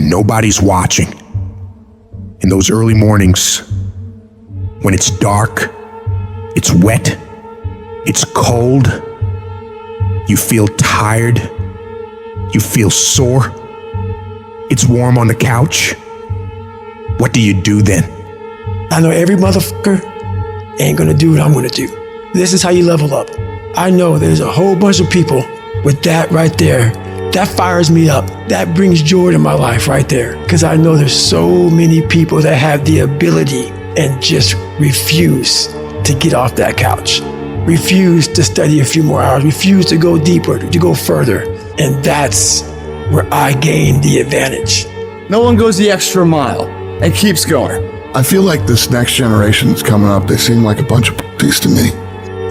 when nobody's watching. In those early mornings, when it's dark, it's wet, it's cold, you feel tired, you feel sore, it's warm on the couch. What do you do then? I know every motherfucker ain't gonna do what I'm gonna do. This is how you level up. I know there's a whole bunch of people with that right there. That fires me up. That brings joy to my life right there. Because I know there's so many people that have the ability and just refuse to get off that couch. Refuse to study a few more hours. Refuse to go deeper, to go further. And that's where I gain the advantage. No one goes the extra mile and keeps going. I feel like this next generation that's coming up, they seem like a bunch of pussies to me.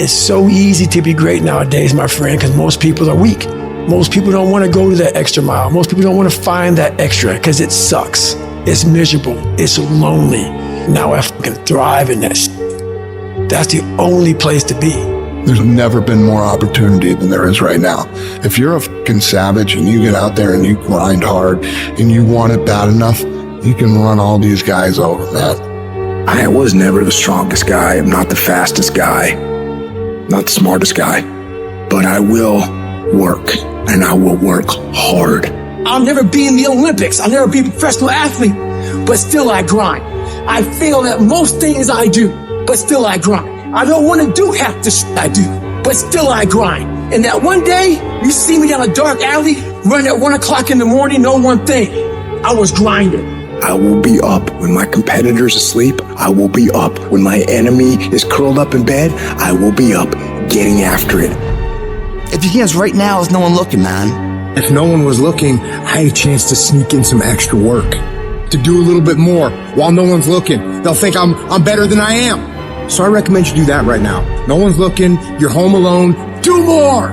It's so easy to be great nowadays, my friend, because most people are weak. Most people don't want to go to that extra mile. Most people don't want to find that extra because it sucks. It's miserable. It's lonely. Now I fucking thrive in that shit. That's the only place to be. There's never been more opportunity than there is right now. If you're a fucking savage and you get out there and you grind hard and you want it bad enough, you can run all these guys over, man. I was never the strongest guy. I'm not the fastest guy. Not the smartest guy. But I will work, and I will work hard. I'll never be in the Olympics. I'll never be a professional athlete, but still I grind. I fail at most things I do, but still I grind. I don't want to do half the shit I do, but still I grind. And that one day, you see me down a dark alley, running at 1 o'clock in the morning, know one thing, I was grinding. I will be up when my competitor's asleep. I will be up when my enemy is curled up in bed. I will be up getting after it. If you can't right now, there's no one looking, man. If no one was looking, I had a chance to sneak in some extra work, to do a little bit more while no one's looking. They'll think I'm better than I am. So I recommend you do that right now. No one's looking, you're home alone, do more!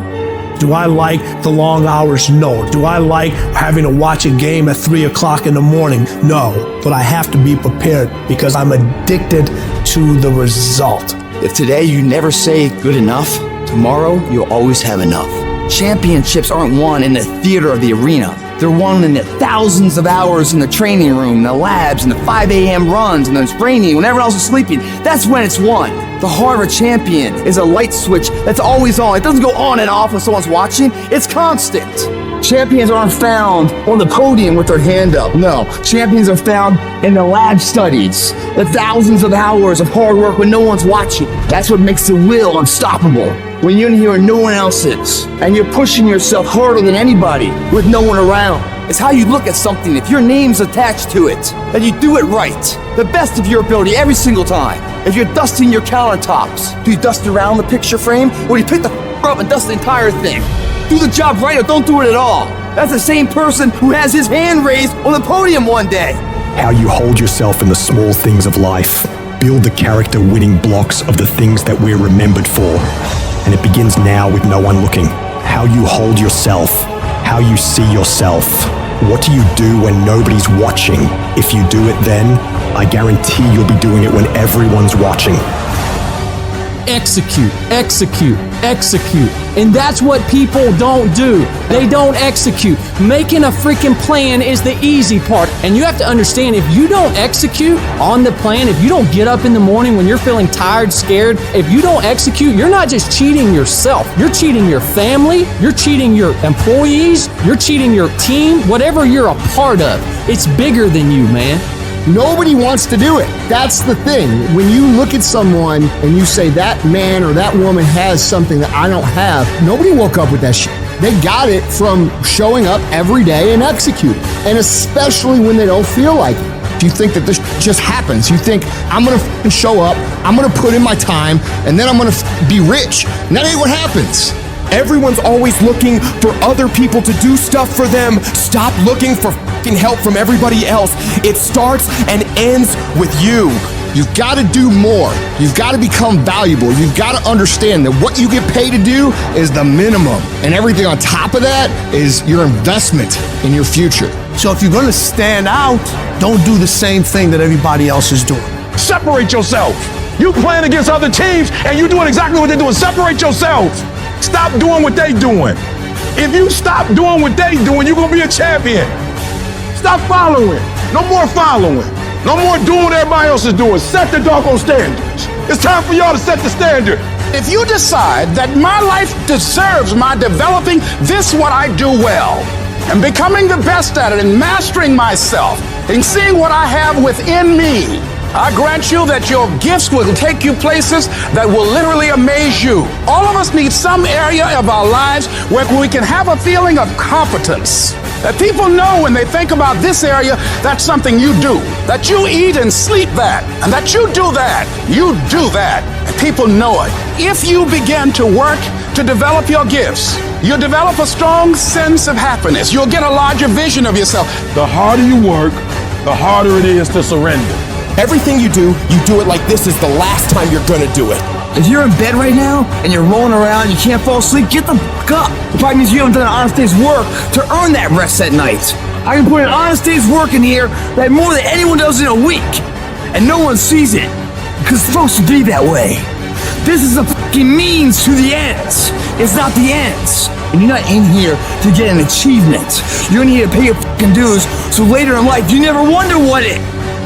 Do I like the long hours? No. Do I like having to watch a game at 3 o'clock in the morning? No. But I have to be prepared because I'm addicted to the result. If today you never say good enough, tomorrow you'll always have enough. Championships aren't won in the theater or the arena. They're won in the thousands of hours in the training room, the labs, and the 5 a.m. runs, and the training when everyone else is sleeping. That's when it's won. The heart of a champion is a light switch that's always on. It doesn't go on and off when someone's watching. It's constant. Champions aren't found on the podium with their hand up. No, champions are found in the lab studies, the thousands of hours of hard work when no one's watching. That's what makes the will unstoppable. When you're in here and no one else is, and you're pushing yourself harder than anybody with no one around. It's how you look at something. If your name's attached to it, then you do it right. The best of your ability every single time. If you're dusting your countertops, do you dust around the picture frame, or do you pick the up and dust the entire thing? Do the job right or don't do it at all. That's the same person who has his hand raised on the podium one day. How you hold yourself in the small things of life. Build the character-winning blocks of the things that we're remembered for. And it begins now with no one looking. How you hold yourself. How you see yourself. What do you do when nobody's watching? If you do it then, I guarantee you'll be doing it when everyone's watching. Execute, execute, execute. And that's what people don't do. They don't execute. Making a freaking plan is the easy part. And you have to understand, if you don't execute on the plan, if you don't get up in the morning when you're feeling tired, scared, if you don't execute, you're not just cheating yourself. You're cheating your family. You're cheating your employees. You're cheating your team. Whatever you're a part of, it's bigger than you, man. Nobody wants to do it. That's the thing. When you look at someone and you say that man or that woman has something that I don't have, nobody woke up with that shit. They got it from showing up every day and executing. And especially when they don't feel like it. You think that this just happens. You think, I'm gonna show up, I'm gonna put in my time, and then I'm gonna be rich. And that ain't what happens. Everyone's always looking for other people to do stuff for them. Stop looking for fucking help from everybody else. It starts and ends with you. You've got to do more. You've got to become valuable. You've got to understand that what you get paid to do is the minimum. And everything on top of that is your investment in your future. So if you're going to stand out, don't do the same thing that everybody else is doing. Separate yourself. You playing against other teams and you doing exactly what they're doing. Separate yourself. Stop doing what they doing. If you stop doing what they doing, you're going to be a champion. Stop following. No more following. No more doing what everybody else is doing. Set the doggone standards. It's time for y'all to set the standard. If you decide that my life deserves my developing this what I do well and becoming the best at it and mastering myself and seeing what I have within me, I grant you that your gifts will take you places that will literally amaze you. All of us need some area of our lives where we can have a feeling of competence. That people know when they think about this area, that's something you do. That you eat and sleep that. And that you do that. You do that. And people know it. If you begin to work to develop your gifts, you'll develop a strong sense of happiness. You'll get a larger vision of yourself. The harder you work, the harder it is to surrender. Everything you do it like this is the last time you're gonna do it. If you're in bed right now and you're rolling around, you can't fall asleep, get the fuck up. It probably means you haven't done an honest day's work to earn that rest at night. I can put an honest day's work in here that more than anyone does in a week. And no one sees it. Because it's supposed to be that way. This is a fucking means to the ends. It's not the ends. And you're not in here to get an achievement. You're in here to pay your fucking dues so later in life you never wonder what it.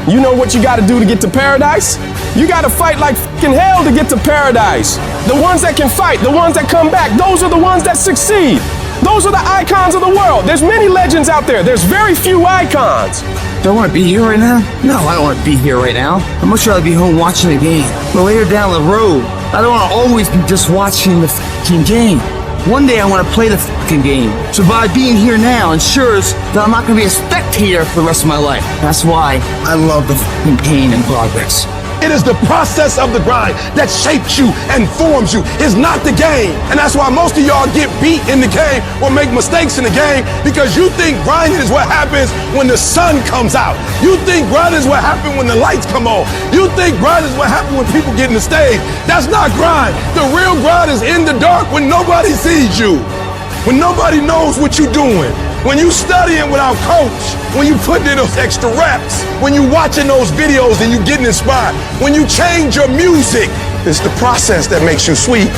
You know what you gotta do to get to paradise? You gotta fight like fucking hell to get to paradise. The ones that can fight, the ones that come back, those are the ones that succeed. Those are the icons of the world. There's many legends out there. There's very few icons. Do I want to be here right now? No, I don't want to be here right now. I'd much rather be home watching the game. But later down the road, I don't want to always be just watching the fucking game. One day I want to play the fucking game. So by being here now ensures that I'm not going to be a spectator for the rest of my life. That's why I love the fucking pain and progress. It is the process of the grind that shapes you and forms you. It's not the game. And that's why most of y'all get beat in the game or make mistakes in the game, because you think grinding is what happens when the sun comes out. You think grinding is what happens when the lights come on. You think grinding is what happens when people get in the stage. That's not grind. The real grind is in the dark when nobody sees you, when nobody knows what you're doing. When you studying without coach, when you putting in those extra reps, when you watching those videos and you getting inspired, when you change your music, it's the process that makes you sweet.